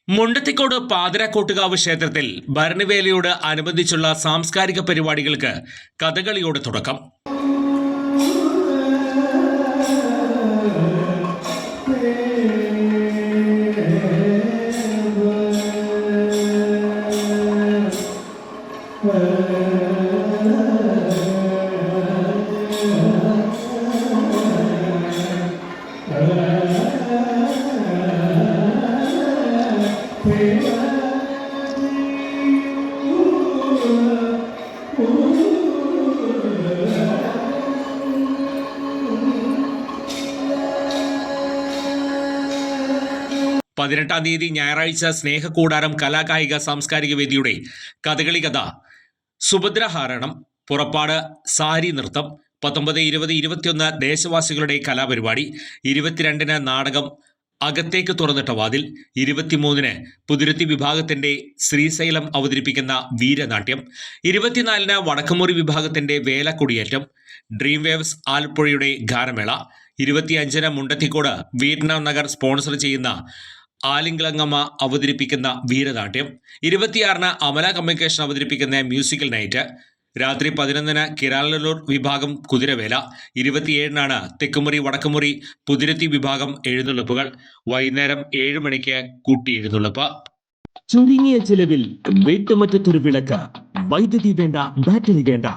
മുണ്ടത്തിക്കോട് പാതിരാക്കോട്ടുകാവ് ക്ഷേത്രത്തിൽ ഭരണിവേലയോട് അനുബന്ധിച്ചുള്ള സാംസ്കാരിക പരിപാടികൾക്ക് കഥകളിയോടെ തുടക്കം. പതിനെട്ടാം തീയതി ഞായറാഴ്ച സ്നേഹക്കൂടാരം കലാകായിക സാംസ്കാരിക വേദിയുടെ കഥകളി കഥ, സുഭദ്രഹാരണം, പുറപ്പാട്, സാരി നൃത്തം, 19, 20, 21 ദേശവാസികളുടെ കലാപരിപാടി, 22-ന് നാടകം അകത്തേക്ക് തുറന്നിട്ട വാതിൽ, 23-ന് പുതുരുത്തി വിഭാഗത്തിന്റെ ശ്രീശൈലം അവതരിപ്പിക്കുന്ന വീരനാട്യം, 24-ന് വടക്കമുറി വിഭാഗത്തിന്റെ വേലക്കൊടിയേറ്റം, ഡ്രീം വേവ്സ് ആലപ്പുഴയുടെ ഗാനമേള, 25-ന് മുണ്ടത്തിക്കോട് വിയറ്റ്നാം നഗർ സ്പോൺസർ ചെയ്യുന്ന ആലിംഗ്ലങ്ങമ്മ അവതരിപ്പിക്കുന്ന വീരനാട്യം, 26-ന് അമല കമ്മ്യൂണിക്കേഷൻ അവതരിപ്പിക്കുന്ന മ്യൂസിക്കൽ നൈറ്റ്, രാത്രി 11-ന് കിരാലൂർ വിഭാഗം കുതിരവേല, 27-നാണ് തെക്കുമുറി വടക്കുമുറി പുതിരുത്തി വിഭാഗം എഴുന്നള്ളിപ്പുകൾ, വൈകുന്നേരം 7 മണിക്ക് കൂട്ടി എഴുന്നള്ളിപ്പ്. ചുരുങ്ങിയ ചിലവിൽ വീട്ടുമുറ്റത്തൊരു വിളക്ക്, വൈദ്യുതി വേണ്ട, ബാറ്ററി വേണ്ട,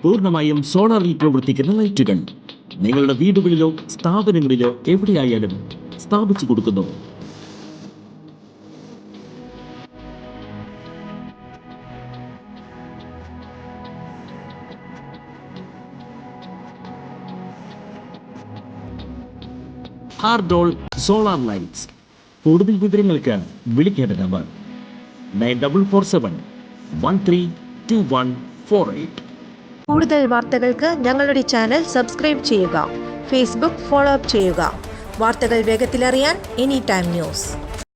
പൂർണ്ണമായും സോളാറിൽ പ്രവർത്തിക്കുന്ന ലൈറ്റുകൾ നിങ്ങളുടെ വീടുകളിലോ സ്ഥാപനങ്ങളിലോ എവിടെയായാലും സ്ഥാപിച്ചു കൊടുക്കുന്നു. ഹാർഡോൾ സോളാർ ലൈറ്റ്സ്. കൂടുതൽ വിവരങ്ങൾക്ക് വിളിക്കേണ്ട നമ്പർ 9447132148. കൂടുതൽ വാർത്തകൾക്ക് ഞങ്ങളുടെ ചാനൽ സബ്സ്ക്രൈബ് ചെയ്യുക. ഫേസ്ബുക്ക് ഫോളോ അപ്പ് ചെയ്യുക. വാർത്തകൾ വേഗത്തിലറിയാൻ എനി ടൈം ന്യൂസ്.